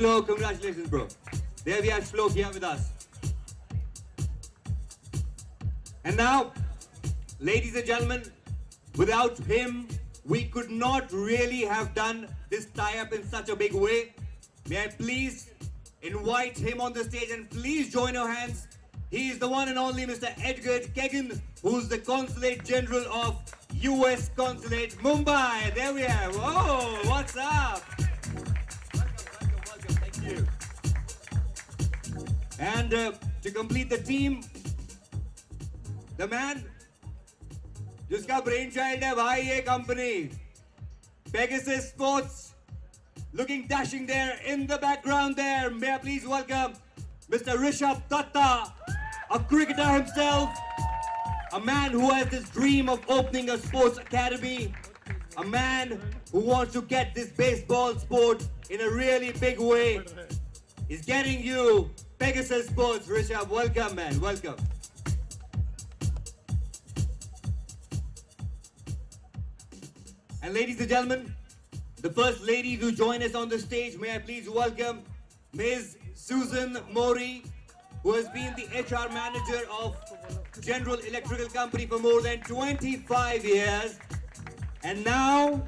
Shlok, congratulations, bro. There we have Shlok here with us. And now, ladies and gentlemen, without him, we could not really have done this tie-up in such a big way. May I please invite him on the stage and please join our hands. He is the one and only Mr. Edgar Kagan, who's the Consulate General of US Consulate, Mumbai. There we have. Oh, what's up? Welcome. Thank you. And to complete the team, the man जिसका brain child है भाई ये company, Pegasus Sports, looking dashing there in the background there. May I please welcome Mr. Rishabh Datta, a cricketer himself, a man who has this dream of opening a sports academy, a man who wants to get this baseball sport in a really big way. He's getting you Pegasus Sports. Rishabh, welcome, man, welcome. And ladies and gentlemen, the first lady to join us on the stage, may I please welcome Ms. Susan Mori, who has been the HR manager of General Electrical Company for more than 25 years. And now,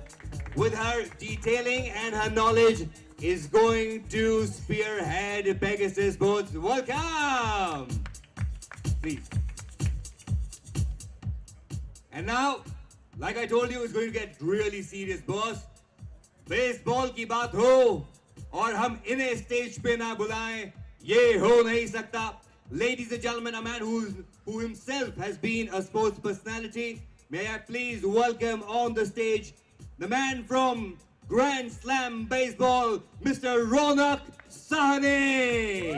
with her detailing and her knowledge, is going to spearhead Pegasus Sports. Welcome! Please. And now, like I told you, it's going to get really serious, boss. Baseball की बात हो और हम इन्हें stage पे ना बुलाएं, ये हो नहीं सकता. Ladies and gentlemen, a man who himself has been a sports personality, may I please welcome on the stage the man from Grand Slam Baseball, Mr. Ronak Sahni.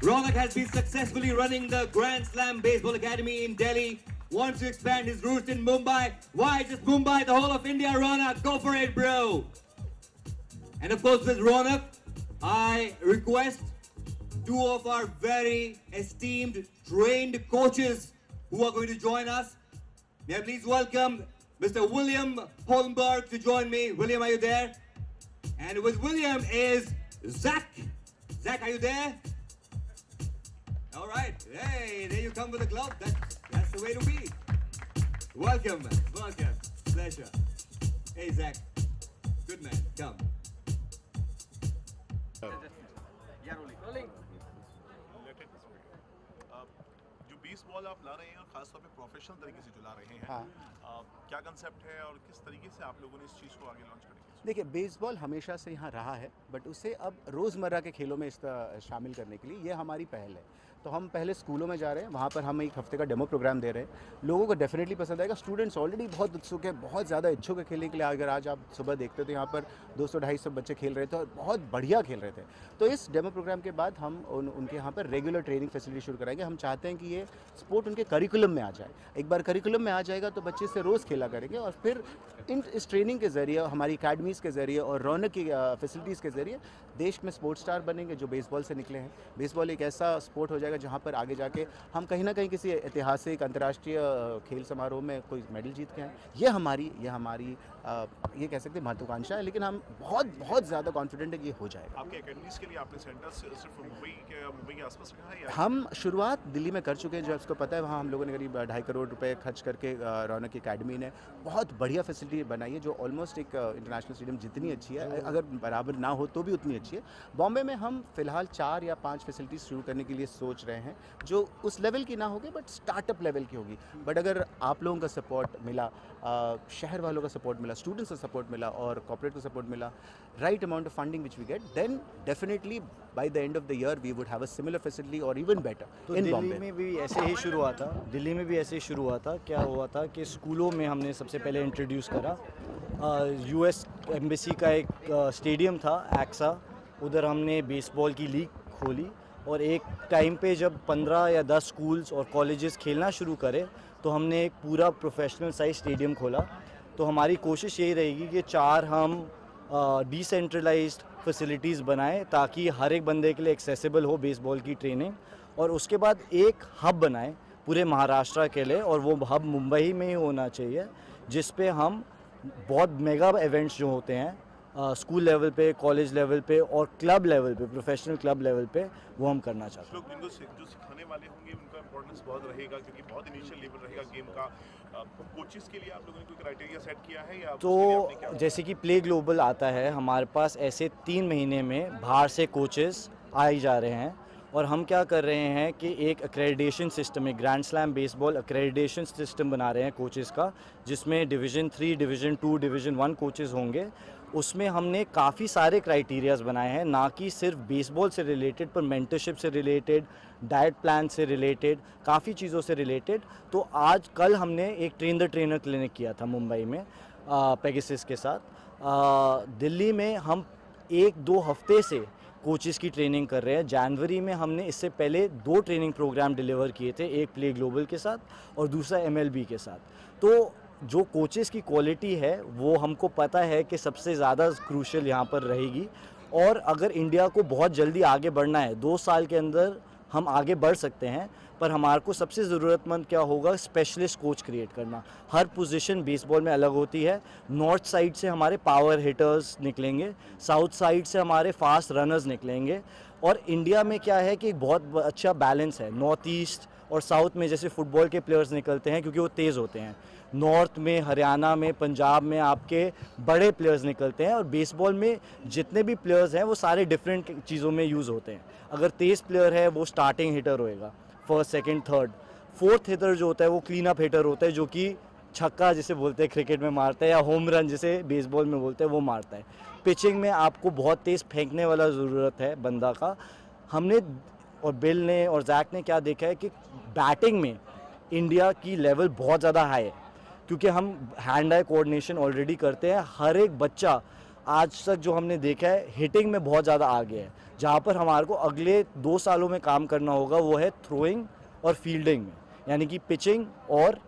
Ronak has been successfully running the Grand Slam Baseball Academy in Delhi. Wants to expand his roots in Mumbai. Why just Mumbai, the whole of India, Ronak? Go for it, bro. And of course, with Ronak, I request two of our very esteemed, trained coaches who are going to join us. May I please welcome Mr. William Holmberg to join me. William, are you there? And with William is Zach. Zach, are you there? All right. Hey, there you come with a glove. That's the way to be. Welcome, man. Welcome. Pleasure. Hey, Zach. Good man. Come. Yeah, rolling. जो baseball आप ला रहे हैं और खासतौर पे professional तरीके से जो ला रहे हैं, क्या कंसेप्ट है और किस तरीके से आप लोगों ने इस चीज़ को आगे लॉन्च करेंगे? देखिए, बेसबॉल हमेशा से यहाँ रहा है, बट उसे अब रोज़मर्रा के खेलों में शामिल करने के लिए ये हमारी पहल है. तो हम पहले स्कूलों में जा रहे हैं, वहाँ पर हम एक हफ्ते का डेमो प्रोग्राम दे रहे हैं. लोगों को डेफिनेटली पसंद आएगा. स्टूडेंट्स ऑलरेडी बहुत उत्सुक है, बहुत ज़्यादा इच्छुक है खेलने के लिए. अगर आज आप सुबह देखते हो तो यहाँ पर 200-250 बच्चे खेल रहे थे और बहुत बढ़िया खेल रहे थे. तो इस डेमो प्रोग्राम के बाद हम उनके यहाँ पर रेगुलर ट्रेनिंग फैसिलिटी शुरू कराएंगे. हम चाहते हैं कि ये स्पोर्ट उनके करिकुलम में आ जाए. एक बार करिकुलम में आ जाएगा तो बच्चे इससे रोज़ खेला करेंगे और फिर इस ट्रेनिंग के ज़रिए, हमारी अकेडमीज़ के ज़रिए और रौनक की फैसिलिटीज़ के ज़रिए देश में स्पोर्ट्स स्टार बनेंगे जो बेसबॉल से निकले हैं. बेसबॉल एक ऐसा स्पोर्ट हो जाएगा जहाँ पर आगे जाके हम कहीं ना कहीं किसी ऐतिहासिक अंतर्राष्ट्रीय खेल समारोह में कोई मेडल जीत के हैं. ये हमारी ये कह सकते हैं महत्वाकांक्षा है, लेकिन हम बहुत ज़्यादा कॉन्फिडेंट है कि ये हो जाएगा. आपके एकेडमीज़ के लिए आपने सेंटर सिर्फ मुंबई के आसपास रखा है या? हम शुरुआत दिल्ली में कर चुके हैं. जो आपको पता है, वहाँ हम लोगों ने करीब 2.5 करोड़ रुपए खर्च करके रौनक की अकेडमी ने बहुत बढ़िया फैसिलिटी बनाई है, जो ऑलमोस्ट एक इंटरनेशनल स्टेडियम जितनी अच्छी है, अगर बराबर ना हो तो भी उतनी अच्छी है. बॉम्बे में हम फिलहाल 4 या 5 फैसिलिटीज़ शुरू करने के लिए सोच रहे हैं, जो उस लेवल की ना होगी बट स्टार्टअप लेवल की होगी. बट अगर आप लोगों का सपोर्ट मिला, शहर वालों का सपोर्ट मिला, स्टूडेंट्स का सपोर्ट मिला और कॉर्पोरेट का सपोर्ट मिला, right amount of funding which we get, then definitely by the end of the year we would have a similar facility और इवन बेटर. तो दिल्ली में भी ऐसे ही शुरू हुआ था. क्या हुआ था कि स्कूलों में हमने सबसे पहले इंट्रोड्यूस करा. यूएस एम्बेसी का एक स्टेडियम था एक्सा, उधर हमने बेसबॉल की लीग खोली और एक टाइम पे जब 15 या 10 स्कूल्स और कॉलेजेस खेलना शुरू करे तो हमने एक पूरा प्रोफेशनल साइज स्टेडियम खोला. तो हमारी कोशिश यही रहेगी कि 4 हम डिसेंट्रलाइज्ड फैसिलिटीज़ बनाएं ताकि हर एक बंदे के लिए एक्सेसिबल हो बेसबॉल की ट्रेनिंग, और उसके बाद एक हब बनाएं पूरे महाराष्ट्र के लिए, और वो हब मुंबई में ही होना चाहिए, जिस पे हम बहुत मेगा इवेंट्स जो होते हैं स्कूल लेवल पे, कॉलेज लेवल पे और क्लब लेवल पे, प्रोफेशनल क्लब लेवल पे वो हम करना चाहते हैं। लोग जिनको जो सिखाने वाले होंगे उनका इंपॉर्टेंस बहुत रहेगा क्योंकि बहुत इनिशियल लेवल रहेगा गेम का। कोचेस के लिए आप लोगों ने कोई क्राइटेरिया सेट किया है या तो जैसे कि प्ले ग्लोबल आता है, हमारे पास ऐसे 3 महीने में बाहर से कोचेस आए जा रहे हैं और हम क्या कर रहे हैं कि एक अक्रेडिटेशन सिस्टम, एक grand slam baseball accreditation system बना रहे हैं कोचेस का, जिसमें डिवीज़न 3, डिवीज़न 2, डिवीज़न 1 कोचेस होंगे। उसमें हमने काफ़ी सारे क्राइटेरियाज बनाए हैं, ना कि सिर्फ बेसबॉल से रिलेटेड पर मेंटरशिप से रिलेटेड, डाइट प्लान से रिलेटेड, काफ़ी चीज़ों से रिलेटेड। तो आज कल हमने एक ट्रेन द ट्रेनर क्लिनिक किया था मुंबई में पेगासस के साथ। दिल्ली में हम 1-2 हफ्ते से कोचेस की ट्रेनिंग कर रहे हैं। जनवरी में हमने इससे पहले 2 ट्रेनिंग प्रोग्राम डिलीवर किए थे, एक प्ले ग्लोबल के साथ और दूसरा MLB के साथ। तो जो कोचेस की क्वालिटी है वो हमको पता है कि सबसे ज़्यादा क्रूशल यहाँ पर रहेगी। और अगर इंडिया को बहुत जल्दी आगे बढ़ना है, 2 साल के अंदर हम आगे बढ़ सकते हैं, पर हमारे को सबसे ज़रूरतमंद क्या होगा, स्पेशलिस्ट कोच क्रिएट करना। हर पोजीशन बेसबॉल में अलग होती है। नॉर्थ साइड से हमारे पावर हिटर्स निकलेंगे, साउथ साइड से हमारे फास्ट रनर्स निकलेंगे। और इंडिया में क्या है कि एक बहुत अच्छा बैलेंस है, नॉर्थ ईस्ट और साउथ में जैसे फुटबॉल के प्लेयर्स निकलते हैं क्योंकि वो तेज़ होते हैं, नॉर्थ में, हरियाणा में, पंजाब में आपके बड़े प्लेयर्स निकलते हैं। और बेसबॉल में जितने भी प्लेयर्स हैं वो सारे डिफरेंट चीज़ों में यूज़ होते हैं। अगर तेज़ प्लेयर है वो स्टार्टिंग हिटर होएगा, first, second, third. Fourth hitter जो होता है वो क्लीन अप हिटर होता है, जो कि छक्का जिसे बोलते हैं क्रिकेट में मारता है, या होम रन जिसे बेसबॉल में बोलते हैं वो मारता है। पिचिंग में आपको बहुत तेज़ फेंकने वाला ज़रूरत है बंदा का। हमने और बिल ने और जैक ने क्या देखा है कि बैटिंग में इंडिया की लेवल बहुत ज़्यादा हाई है, क्योंकि हम हैंड आई कोऑर्डिनेशन ऑलरेडी करते हैं। हर एक बच्चा आज तक जो हमने देखा है हिटिंग में बहुत ज़्यादा आगे है। जहाँ पर हमारे को अगले 2 सालों में काम करना होगा वो है थ्रोइंग और फील्डिंग में, यानी कि पिचिंग और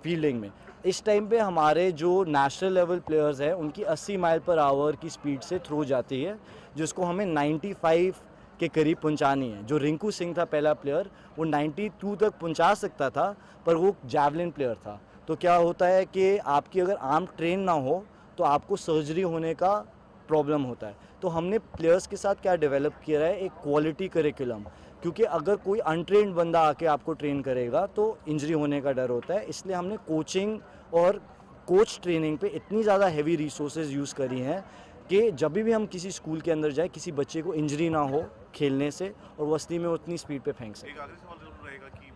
फील्डिंग में। इस टाइम पे हमारे जो नेशनल लेवल प्लेयर्स हैं उनकी 80 माइल पर आवर की स्पीड से थ्रो जाती है, जिसको हमें 95 के करीब पहुंचानी है। जो रिंकू सिंह था पहला प्लेयर, वो 92 तक पहुंचा सकता था, पर वो जैवलिन प्लेयर था। तो क्या होता है कि आपकी अगर आर्म ट्रेन ना हो तो आपको सर्जरी होने का प्रॉब्लम होता है। तो हमने प्लेयर्स के साथ क्या डेवलप किया है, एक क्वालिटी करिकुलम, क्योंकि अगर कोई अनट्रेन्ड बंदा आके आपको ट्रेन करेगा तो इंजरी होने का डर होता है। इसलिए हमने कोचिंग और कोच ट्रेनिंग पे इतनी ज़्यादा हैवी रिसोर्सेज यूज़ करी हैं कि जब भी हम किसी स्कूल के अंदर जाए किसी बच्चे को इंजरी ना हो खेलने से, और वो असली में उतनी स्पीड पे फेंक सके। एक आखिरी सवाल जरूर रहेगा कि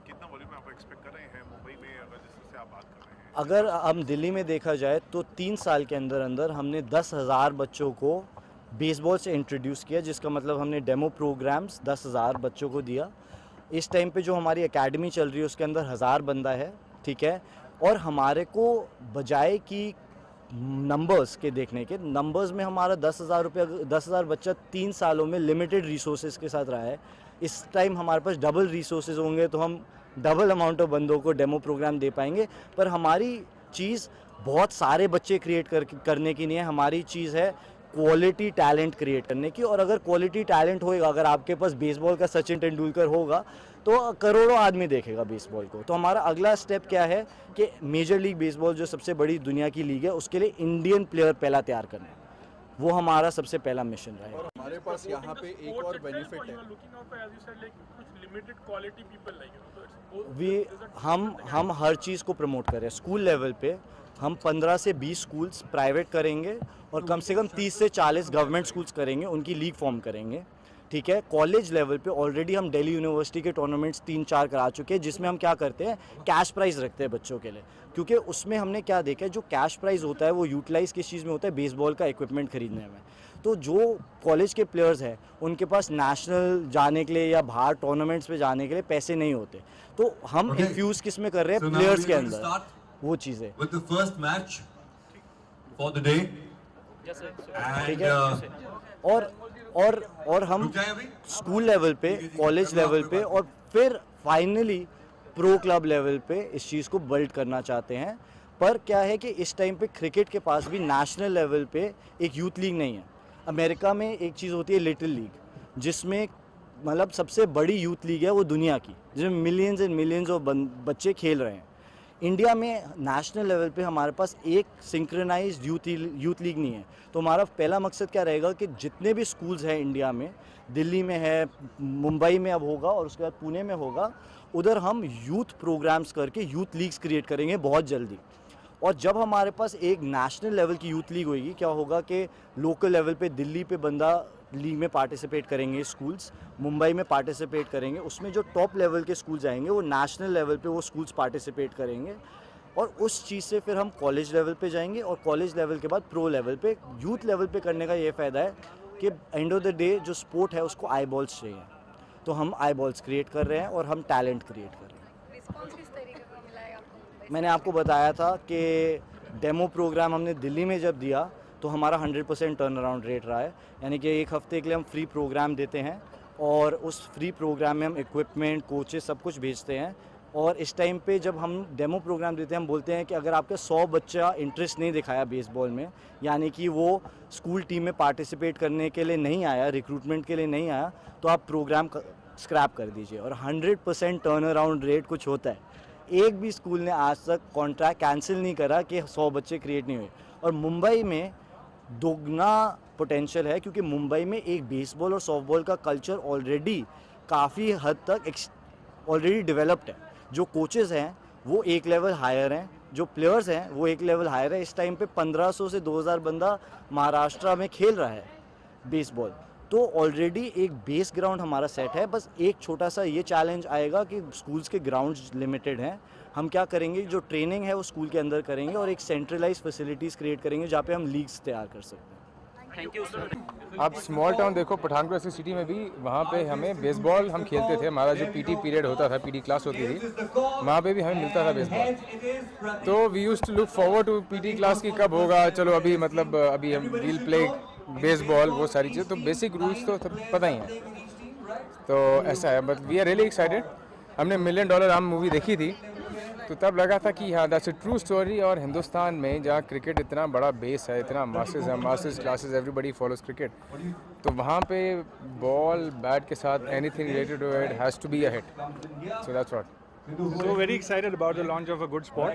कितना वॉल्यूम आप एक्सपेक्ट कर रहे हैं मुंबई में, अगर जिससे आप बात कर रहे हैं? अगर हम दिल्ली में देखा जाए तो 3 साल के अंदर अंदर हमने 10,000 बच्चों को बेसबॉल से इंट्रोड्यूस किया, जिसका मतलब हमने डेमो प्रोग्राम्स 10,000 बच्चों को दिया। इस टाइम पे जो हमारी एकेडमी चल रही है उसके अंदर 1000 बंदा है, ठीक है। और हमारे को बजाय कि नंबर्स के देखने के, नंबर्स में हमारा 10,000 बच्चा 3 सालों में लिमिटेड रिसोर्सेज के साथ रहा है। इस टाइम हमारे पास डबल रिसोर्सेज होंगे तो हम डबल अमाउंट ऑफ बंदों को डेमो प्रोग्राम दे पाएंगे। पर हमारी चीज़ बहुत सारे बच्चे क्रिएट करने की नहीं है, हमारी चीज़ है क्वालिटी टैलेंट क्रिएट करने की। और अगर क्वालिटी टैलेंट होएगा, अगर आपके पास बेसबॉल का सचिन तेंदुलकर होगा तो करोड़ों आदमी देखेगा बेसबॉल को। तो हमारा अगला स्टेप क्या है कि मेजर लीग बेसबॉल जो सबसे बड़ी दुनिया की लीग है उसके लिए इंडियन प्लेयर पहला तैयार करना है, वो हमारा सबसे पहला मिशन रहेगा। और हमारे पास यहाँ पे एक और बेनिफिट है, हम हर चीज़ को प्रमोट कर रहे हैं। स्कूल लेवल पे हम 15 से 20 स्कूल्स प्राइवेट करेंगे और कम से कम 30 से 40 गवर्नमेंट स्कूल्स करेंगे, उनकी लीग फॉर्म करेंगे, ठीक है। कॉलेज लेवल पे ऑलरेडी हम दिल्ली यूनिवर्सिटी के टूर्नामेंट्स 3-4 करा चुके हैं, जिसमें हम क्या करते हैं, कैश प्राइज़ रखते हैं बच्चों के लिए। क्योंकि उसमें हमने क्या देखा है, जो कैश प्राइज़ होता है वो यूटिलाइज़ किस चीज़ में होता है, बेसबॉल का इक्विपमेंट खरीदने में। तो जो कॉलेज के प्लेयर्स हैं उनके पास नेशनल जाने के लिए या बाहर टूर्नामेंट्स पे जाने के लिए पैसे नहीं होते, तो हम इन्फ्यूज़ किस में कर रहे हैं, प्लेयर्स के अंदर वो चीज़ें। With the first match for the day, ठीक है। and और हम रुक जाए अभी? स्कूल लेवल पे, कॉलेज लेवल पे और फिर फाइनली प्रो क्लब लेवल पे इस चीज़ को बिल्ड करना चाहते हैं। पर क्या है कि इस टाइम पे क्रिकेट के पास भी नेशनल लेवल पे एक यूथ लीग नहीं है। अमेरिका में एक चीज़ होती है लिटिल लीग, जिसमें मतलब सबसे बड़ी यूथ लीग है वो दुनिया की, जिसमें मिलियंस एंड मिलियंस ऑफ बच्चे खेल रहे हैं। इंडिया में नेशनल लेवल पे हमारे पास एक सिंक्रोनाइज्ड यूथ लीग नहीं है। तो हमारा पहला मकसद क्या रहेगा कि जितने भी स्कूल्स हैं इंडिया में, दिल्ली में है, मुंबई में अब होगा और उसके बाद पुणे में होगा, उधर हम यूथ प्रोग्राम्स करके यूथ लीग्स क्रिएट करेंगे बहुत जल्दी। और जब हमारे पास एक नेशनल लेवल की यूथ लीग होगी, क्या होगा कि लोकल लेवल पे दिल्ली पे बंदा लीग में पार्टिसिपेट करेंगे, स्कूल्स मुंबई में पार्टिसिपेट करेंगे, उसमें जो टॉप लेवल के स्कूल्स आएंगे वो नेशनल लेवल पे वो स्कूल्स पार्टिसिपेट करेंगे। और उस चीज़ से फिर हम कॉलेज लेवल पे जाएंगे और कॉलेज लेवल के बाद प्रो लेवल पे, यूथ लेवल पे करने का ये फ़ायदा है कि एंड ऑफ द डे जो स्पोर्ट है उसको आई बॉल्स चाहिए। तो हम आई बॉल्स क्रिएट कर रहे हैं और हम टैलेंट क्रिएट कर रहे हैं। रिस्पॉन्स किस तरीके का मिला है आपको? मैंने आपको बताया था कि डेमो प्रोग्राम हमने दिल्ली में जब दिया तो हमारा 100% टर्न अराउंड रेट रहा है। यानी कि एक हफ्ते के लिए हम फ्री प्रोग्राम देते हैं और उस फ्री प्रोग्राम में हम इक्विपमेंट, कोचेस सब कुछ भेजते हैं। और इस टाइम पे जब हम डेमो प्रोग्राम देते हैं हम बोलते हैं कि अगर आपका 100 बच्चा इंटरेस्ट नहीं दिखाया बेसबॉल में, यानी कि वो स्कूल टीम में पार्टिसिपेट करने के लिए नहीं आया, रिक्रूटमेंट के लिए नहीं आया, तो आप प्रोग्राम स्क्रैप कर दीजिए। और 100% टर्न अराउंड रेट कुछ होता है। एक भी स्कूल ने आज तक कॉन्ट्रैक्ट कैंसिल नहीं करा कि 100 बच्चे क्रिएट नहीं हुए। और मुंबई में दोगुना पोटेंशियल है क्योंकि मुंबई में एक बेसबॉल और सॉफ्टबॉल का कल्चर ऑलरेडी काफ़ी हद तक ऑलरेडी डेवलप्ड है। जो कोचेज़ हैं वो एक लेवल हायर हैं, जो प्लेयर्स हैं वो एक लेवल हायर है। इस टाइम पे 1500 से 2000 बंदा महाराष्ट्र में खेल रहा है बेसबॉल। तो ऑलरेडी एक बेस ग्राउंड हमारा सेट है। बस एक छोटा सा ये चैलेंज आएगा कि स्कूल्स के ग्राउंड्स लिमिटेड हैं। हम क्या करेंगे, जो ट्रेनिंग है वो स्कूल के अंदर करेंगे और एक सेंट्रलाइज फैसिलिटीज़ क्रिएट करेंगे जहाँ पे हम लीग्स तैयार कर सकते हैं। Thank you sir. आप स्मॉल टाउन देखो, पठानकोट ऐसी सिटी में भी वहाँ पे हमें बेसबॉल हम खेलते थे। हमारा जो पीटी पीरियड होता था, पीटी क्लास होती थी, वहाँ पे भी हमें मिलता था बेसबॉल। तो we used to look forward to PT class की कब होगा, चलो अभी मतलब अभी हम विल प्ले बेसबॉल, वो सारी चीज़ें। तो बेसिक रूल्स तो पता ही है। तो ऐसा है, but we are really excited. हमने $1 मिलियन आर्म मूवी देखी थी तो तब लगा था कि हाँ दैट्स अ ट्रू स्टोरी। और हिंदुस्तान में जहाँ क्रिकेट इतना बड़ा बेस है, इतना मास्टर्स है, masters classes, everybody follows cricket, तो वहाँ पे बॉल बैट के साथ anything related to it has to be a hit. So that's what. So very excited about the launch of a good sport.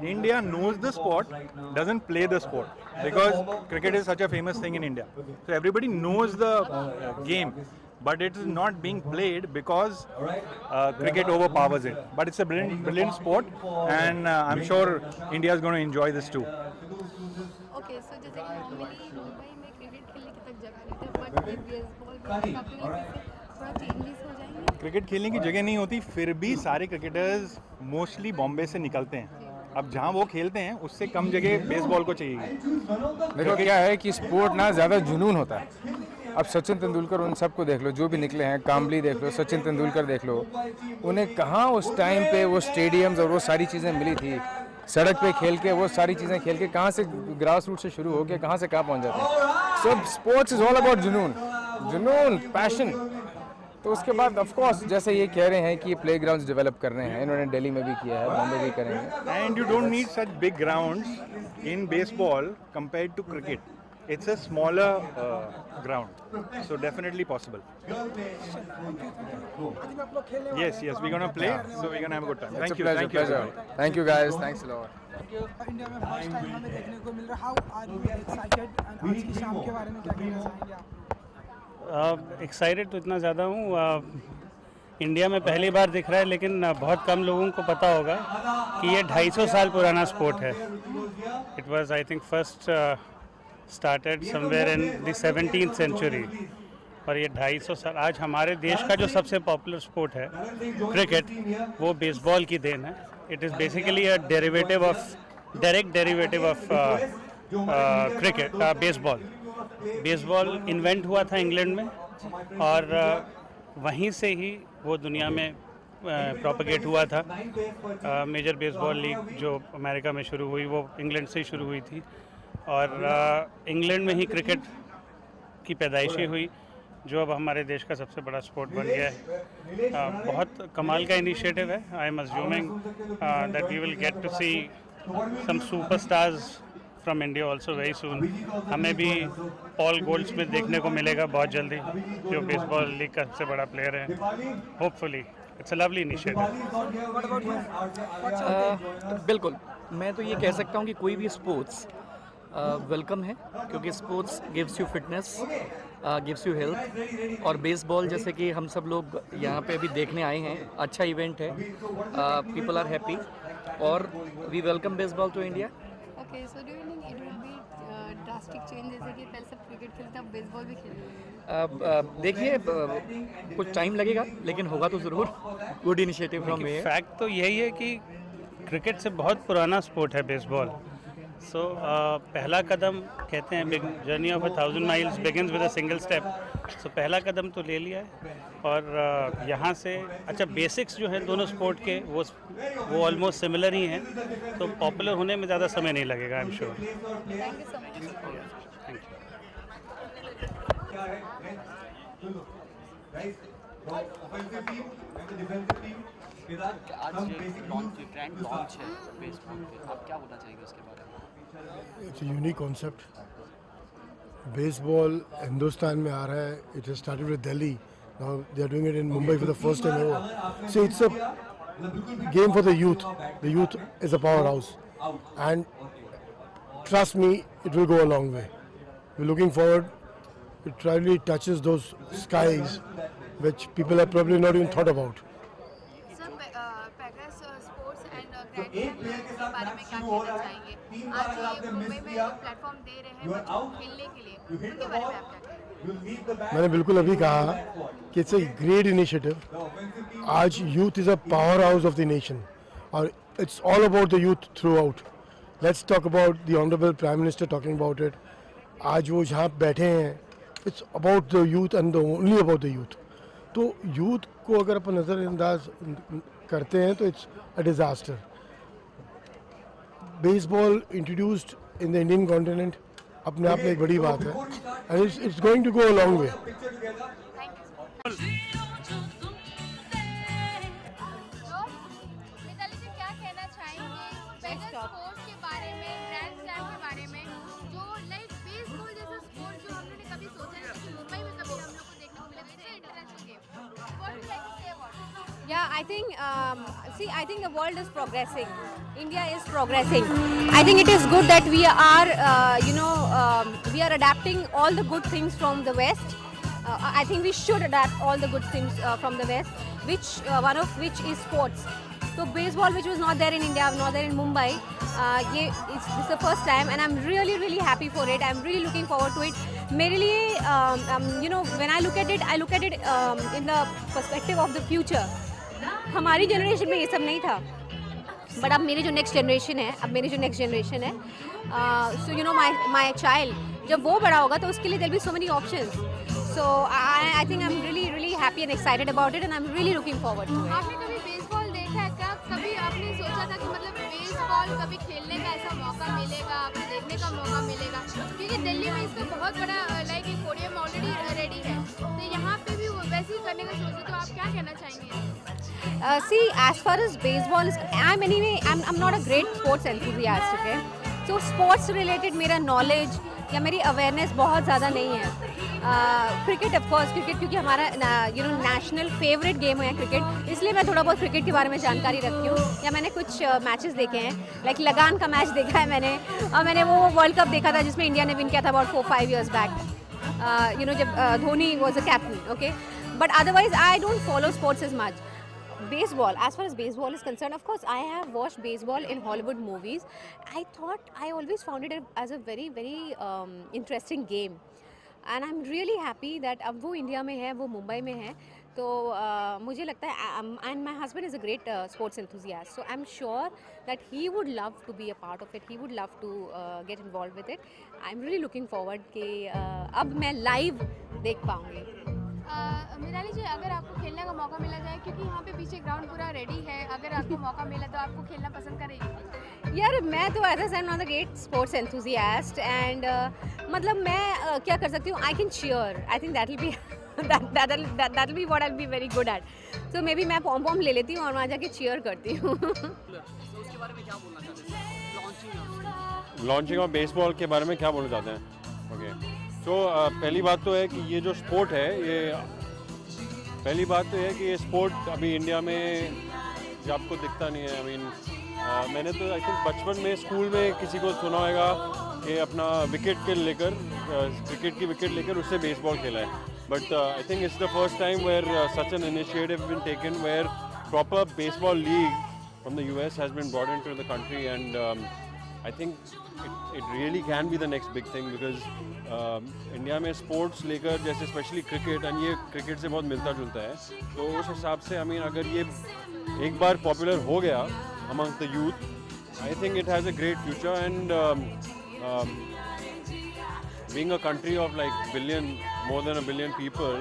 India knows the sport, doesn't play the sport because cricket is such a famous thing in India. So everybody knows the game, but it is not being played because cricket overpowers it. But it's a brilliant sport, and I'm sure India is going to enjoy this too. Okay, so जैसे कि normally Mumbai में cricket खेलने की तक जगह नहीं थी, but ये बेसबॉल काफी थोड़ा चेंजेस हो जाएंगे। क्रिकेट खेलने की जगह नहीं होती, फिर भी सारे क्रिकेटर्स मोस्टली बॉम्बे से निकलते हैं। अब जहाँ वो खेलते हैं उससे कम जगह बेसबॉल को चाहिए। देखो क्या है कि स्पोर्ट ना ज़्यादा जुनून होता है। अब सचिन तेंदुलकर उन सबको देख लो जो भी निकले हैं, काम्बली देख लो, सचिन तेंदुलकर देख लो, उन्हें कहाँ उस टाइम पे वो स्टेडियम्स और वो सारी चीज़ें मिली थी। सड़क पे खेल के वो सारी चीज़ें खेल के कहाँ से ग्रास रूट से शुरू हो के कहाँ से कहाँ पहुँच जाते हैं। So sports is all about जुनून, पैशन। तो उसके बाद ऑफ कोर्स जैसे ये कह रहे हैं कि प्लेग्राउंड्स डेवलप कर रहे हैं, इन्होंने दिल्ली में भी किया है, बॉम्बे भी करेंगे। And you don't need such big grounds in baseball compared to cricket. It's a smaller ground, so definitely possible. Yes, we're gonna play, so we're gonna have a good time. Thank you, pleasure. Thank you guys, thanks a lot. India में first time हमें देखने को मिल रहा है। How are you excited and आज की शाम के बारे में क्या कहना चाहेंगे आप? एक्साइटेड तो इतना ज़्यादा हूँ, इंडिया में पहली बार दिख रहा है, लेकिन बहुत कम लोगों को पता होगा कि ये 250 साल पुराना स्पोर्ट है। It was I think first started somewhere in the 17th century, और ये 250 साल आज हमारे देश का जो सबसे पॉपुलर स्पोर्ट है क्रिकेट, वो बेसबॉल की देन है। It is basically a direct derivative of cricket, baseball. Baseball invent हुआ था इंग्लैंड में, और वहीं से ही वो दुनिया में प्रोपेगेट हुआ था। मेजर बेसबॉल लीग जो अमेरिका में शुरू हुई वो इंग्लैंड से ही शुरू हुई थी, और इंग्लैंड में ही क्रिकेट की पैदाइशी हुई, जो अब हमारे देश का सबसे बड़ा स्पोर्ट बन गया है। बहुत कमाल का इनिशिएटिव है। I am assuming that we will get to see some superstars from India also very soon. हमें भी पॉल गोल्डस्मिथ देखने को मिलेगा बहुत जल्दी, जो बेसबॉल लीग का सबसे बड़ा प्लेयर है, hopefully. It's a lovely initiative. बिल्कुल, मैं तो ये कह सकता हूँ कि कोई भी स्पोर्ट्स वेलकम है, क्योंकि sports gives you fitness, gives you health, और बेसबॉल जैसे कि हम सब लोग यहाँ पे अभी देखने आए हैं, अच्छा इवेंट है, पीपल आर हैप्पी, और we welcome baseball to India. Okay, so do you think it will be drastic change जैसे कि पहले सब क्रिकेट खेलते हैं, अब बेसबॉल भी खेल रहे हैं? देखिए, कुछ टाइम लगेगा लेकिन होगा तो ज़रूर। Good initiative from me. Fact तो यही है कि क्रिकेट से बहुत पुराना स्पोर्ट है बेसबॉल। सो पहला कदम कहते हैं, journey of 1000 miles begins with a single step. So पहला कदम तो ले लिया है, और यहाँ से अच्छा बेसिक्स जो हैं दोनों स्पोर्ट के वो ऑलमोस्ट सिमिलर ही हैं, तो पॉपुलर होने में ज़्यादा समय नहीं लगेगा, I am sure. Thank you so much. आज ग्रैंड लॉन्च है बेसबॉल के, आप क्या बोलना चाहेंगे उसके बारे में? It's a unique concept. Baseball Hindustan में आ रहा है। It has started with Delhi, now they are doing it in Mumbai for the first time ever. So it's a game for the youth. The youth is a power house, and trust me, it will go a long way. We're looking forward. It really touches those skies which people have probably not even thought about. Sir, Pegasus Sports and Grand Slam के बारे में क्या कहना चाहेंगे? आज ये मुंबई में platform दे रहे हैं बच्चों को खेलने के लिए, उनके बारे में आप क्या कहेंगे? मैंने बिल्कुल अभी कहा कि इट्स अ ग्रेट इनिशिएटिव। आज youth is a power house of the nation, और it's all about the youth throughout. Let's talk about the honourable prime minister talking about it. आज वो जहाँ बैठे हैं, it's about the youth and only about the youth. तो youth को अगर अपन नज़रअंदाज करते हैं तो it's a disaster. Baseball introduced in the Indian continent अपने आप में एक बड़ी बात है, and it's going to go a long way. Yeah, I think, I think the world is progressing. India is progressing. I think it is good that we are, we are adapting all the good things from the West. I think we should adapt all the good things from the West, one of which is sports. So baseball, which was not there in India, not there in Mumbai, this is the first time, and I'm really, really happy for it. I'm really looking forward to it. मेरे लिए, when I look at it in the perspective of the future. हमारी generation में ये सब नहीं था, but अब मेरी जो नेक्स्ट जनरेशन है, सो माई चाइल्ड जब वो बड़ा होगा तो उसके लिए there be so many options. So I think I am really really happy and excited about it, and I am really looking forward to it. आपने कभी बेसबॉल देखा है क्या? कभी आपने सोचा था कि मतलब बेसबॉल कभी खेलने का ऐसा मौका मिलेगा, आपको देखने का मौका मिलेगा? क्योंकि दिल्ली में इसका बहुत बड़ा लाइक एक पोडियम ऑलरेडी रेडी है, तो यहाँ पे भी वैसे ही करने का सोचे, तो आप क्या कहना चाहेंगे? See, as far as baseball is, I'm not a great sports enthusiast, okay? So sports related मेरा knowledge या मेरी awareness बहुत ज़्यादा नहीं है। क्रिकेट ऑफ कोर्स, क्योंकि हमारा नेशनल फेवरेट गेम है क्रिकेट, इसलिए मैं थोड़ा बहुत क्रिकेट के बारे में जानकारी रखती हूँ, या मैंने कुछ मैचेस देखे हैं, लाइक लगान का मैच देखा है मैंने, और मैंने वो वर्ल्ड कप देखा था जिसमें इंडिया ने विन किया था अबाउट 4-5 years बैक, जब Dhoni was a captain, okay? But otherwise I don't follow sports as much. Baseball, as far as baseball is concerned, of course I have watched baseball in Hollywood movies. I always found it as a very very interesting game, and I'm really happy that अब वो India में है, वो मुंबई में है, तो मुझे लगता है, and my husband is a great sports enthusiast, so I'm sure that he would love to be a part of it, he would love to get involved with it. I'm really looking forward कि अब मैं live देख पाऊँगी. मिताली जी, अगर आपको खेलने का मौका मिला जाए, क्योंकि यहाँ पे पीछे ग्राउंड पूरा रेडी है, अगर आपको मौका मिला तो आपको खेलना पसंद करेंगे? यार मैं तो as I am not a great sports enthusiast, and मतलब मैं क्या कर सकती हूँ, I can cheer, I think that will be what I will be very good at. So maybe मैं पॉम ले लेती हूँ और वहाँ जाके चीयर करती हूँ. उसके बारे में क्या बोलना चाहते हैं? लॉन्चिंग ऑफ बेसबॉल के बारे में क्या बोलना चाहते हैं? ओके, तो पहली बात तो है कि ये जो स्पोर्ट है, ये पहली बात तो यह है कि ये स्पोर्ट अभी इंडिया में जो आपको दिखता नहीं है। आई मीन मैंने तो आई थिंक बचपन में स्कूल में किसी को सुना होगा कि अपना विकेट के लेकर क्रिकेट की विकेट लेकर उससे बेसबॉल खेला है। But I think it's the first time where such an initiative been taken where proper baseball league from the US has been brought into the country, and I think it really can be the next big thing because India में sports लेकर जैसे especially cricket, and ये cricket से बहुत मिलता जुलता है, तो उस हिसाब से I mean अगर ये एक बार popular हो गया among the youth, I think it has a great future, and being a country of like more than a billion people,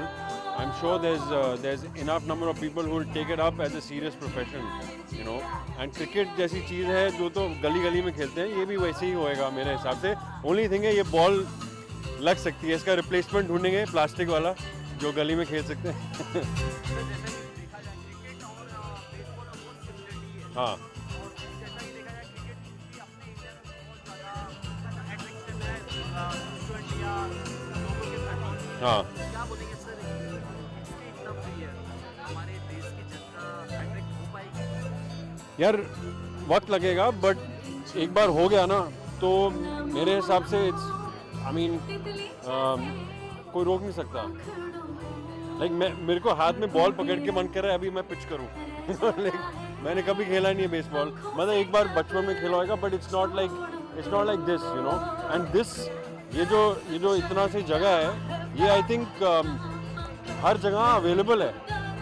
I'm sure there's enough number of people who will take it up as a serious profession, you know. And cricket जैसी चीज़ है जो तो गली गली में खेलते हैं, ये भी वैसे ही होएगा मेरे हिसाब से। Only thing है ये बॉल लग सकती है, इसका रिप्लेसमेंट ढूंढेंगे प्लास्टिक वाला जो गली में खेल सकते हैं। हाँ हाँ यार वक्त लगेगा, बट एक बार हो गया ना तो मेरे हिसाब से आई मीन कोई रोक नहीं सकता। लाइक मेरे को हाथ में बॉल पकड़ के मन कर रहा है अभी मैं पिच करूं। मैंने कभी खेला नहीं है बेसबॉल, मतलब एक बार बचपन में खेला होगा, but it's not like this, you know. And this ये जो इतना सी जगह है, ये आई थिंक हर जगह अवेलेबल है,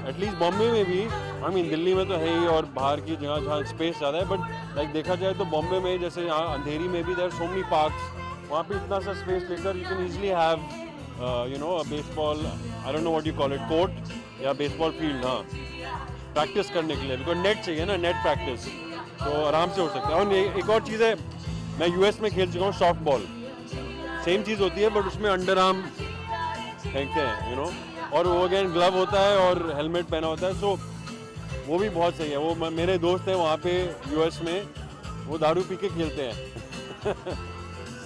एटलीस्ट बॉम्बे में भी। आई मीन दिल्ली में तो है ही और बाहर की जगह जहाँ स्पेस ज़्यादा है, बट लाइक देखा जाए तो बॉम्बे में जैसे यहाँ अंधेरी में भी देयर सो मेनी पार्क्स, वहाँ पे इतना सा स्पेस लेकर you can easily have you know a baseball, I don't know what you call it, court या बेसबॉल फील्ड, हाँ, प्रैक्टिस करने के लिए, बिकॉज नेट चाहिए ना, नेट प्रैक्टिस, तो आराम से हो सकता है। और एक और चीज़ है, मैं यूएस में खेल चुका हूँ सॉफ्ट बॉल, सेम चीज़ होती है बट उसमें अंडर आर्म फेंकते हैं, यू नो, और वो अगेन ग्लव होता है और हेलमेट पहना होता है, सो वो भी बहुत सही है। वो मेरे दोस्त हैं वहाँ पे यूएस में, वो दारू पी के खेलते हैं।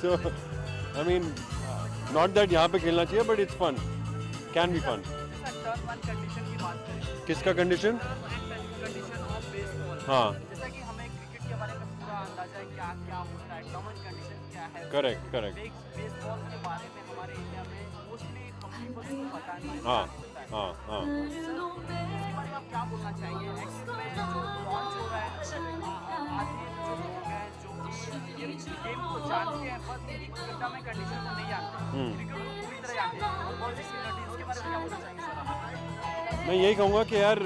So I mean not that यहाँ पे खेलना चाहिए, but it's fun, can be fun. किसका कंडीशन? हाँ करेक्ट करेक्ट, हाँ हाँ हाँ। क्या बोलना चाहिए एक्चुअली में जो लॉन्च हो रहा है, आज जो लोग हैं जो ये गेम को जानते हैं पर क्रिकेट में कंडीशन को नहीं जानते, क्रिकेट को पूरी तरह जानते हैं, और बहुत सी सिमिलरिटीज इसके बारे में क्या बोलना चाहिए सर? मैं यही कहूँगा कि यार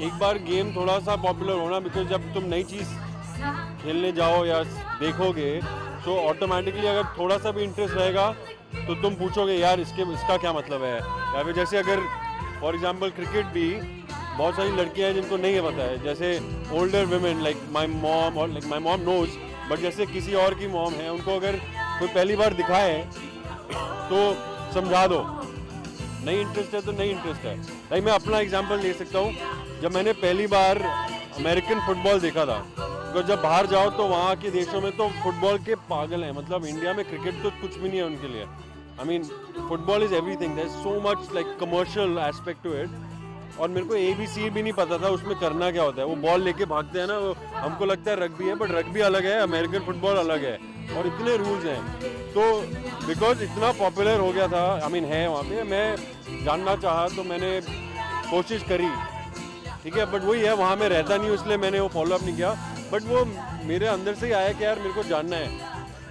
एक बार गेम थोड़ा सा पॉपुलर होना, बिकॉज जब तुम नई चीज़ खेलने जाओ या देखोगे तो ऑटोमेटिकली अगर थोड़ा सा भी इंटरेस्ट रहेगा तो तुम पूछोगे यार इसका क्या मतलब है, या फिर जैसे अगर फॉर एग्जांपल क्रिकेट भी बहुत सारी लड़कियां हैं जिनको नहीं पता है, जैसे older women like my mom, और like my mom knows, but जैसे किसी और की मॉम है, उनको अगर कोई पहली बार दिखाए तो समझा दो, नहीं इंटरेस्ट है तो नहीं इंटरेस्ट है। लाइक मैं अपना एग्जांपल ले सकता हूँ, जब मैंने पहली बार अमेरिकन फुटबॉल देखा था, तो जब बाहर जाओ तो वहाँ के देशों में तो फुटबॉल के पागल हैं, मतलब इंडिया में क्रिकेट तो कुछ भी नहीं है उनके लिए। I mean football is everything, there is so much like commercial aspect to it, और मेरे को ABC भी नहीं पता था उसमें करना क्या होता है। वो बॉल लेके भागते हैं ना, वो हमको लगता है रग्बी है, बट रग्बी अलग है, अमेरिकन फुटबॉल अलग है, और इतने रूल्स हैं। तो बिकॉज इतना पॉपुलर हो गया था, आई मीन है वहाँ पे, मैं जानना चाहा तो मैंने कोशिश करी, ठीक है, बट वही है, वहाँ मैं रहता नहीं हूँ इसलिए मैंने वो फॉलोअप नहीं किया, बट वो मेरे अंदर से ही आया कि यार मेरे को जानना है,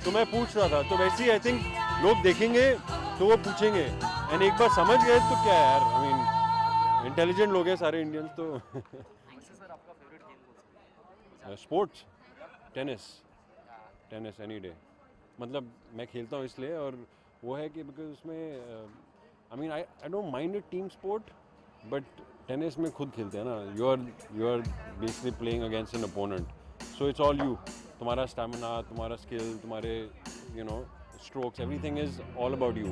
तो मैं पूछ रहा था। तो वैसे ही आई थिंक लोग देखेंगे तो वो पूछेंगे, एंड एक बार समझ गए तो क्या यार, आई मीन इंटेलिजेंट लोग हैं सारे इंडियंस तो। स्पोर्ट्स, टेनिस एनी डे, मतलब मैं खेलता हूँ इसलिए, और वो है कि बिकॉज उसमें I mean I don't mind a team sport, but tennis में खुद खेलते हैं ना, you are basically playing against an opponent, so it's all you, तुम्हारा स्टैमिना, तुम्हारा स्किल, तुम्हारे you know strokes, everything is all about you.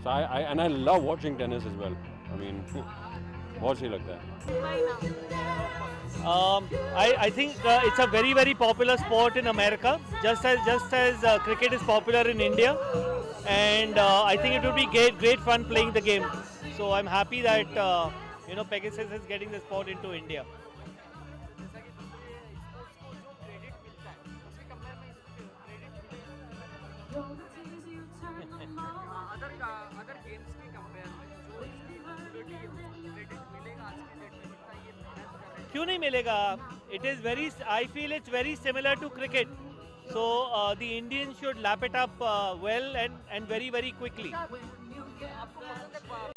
So I love watching tennis as well. I mean, बहुत सही लगता है। I think it's a very popular sport in America, just as cricket is popular in India, and I think it would be great fun playing the game. So I'm happy that Pegasus is getting the sport into India. Other games के compare में जो इसकी popularity है उसको credit मिलेगा आज के date में जितना ये मेहनत कर रहे हैं? क्यों नहीं मिलेगा? It is very, I feel it's very similar to cricket. So the Indians should lap it up well and very quickly. आपको पसंद है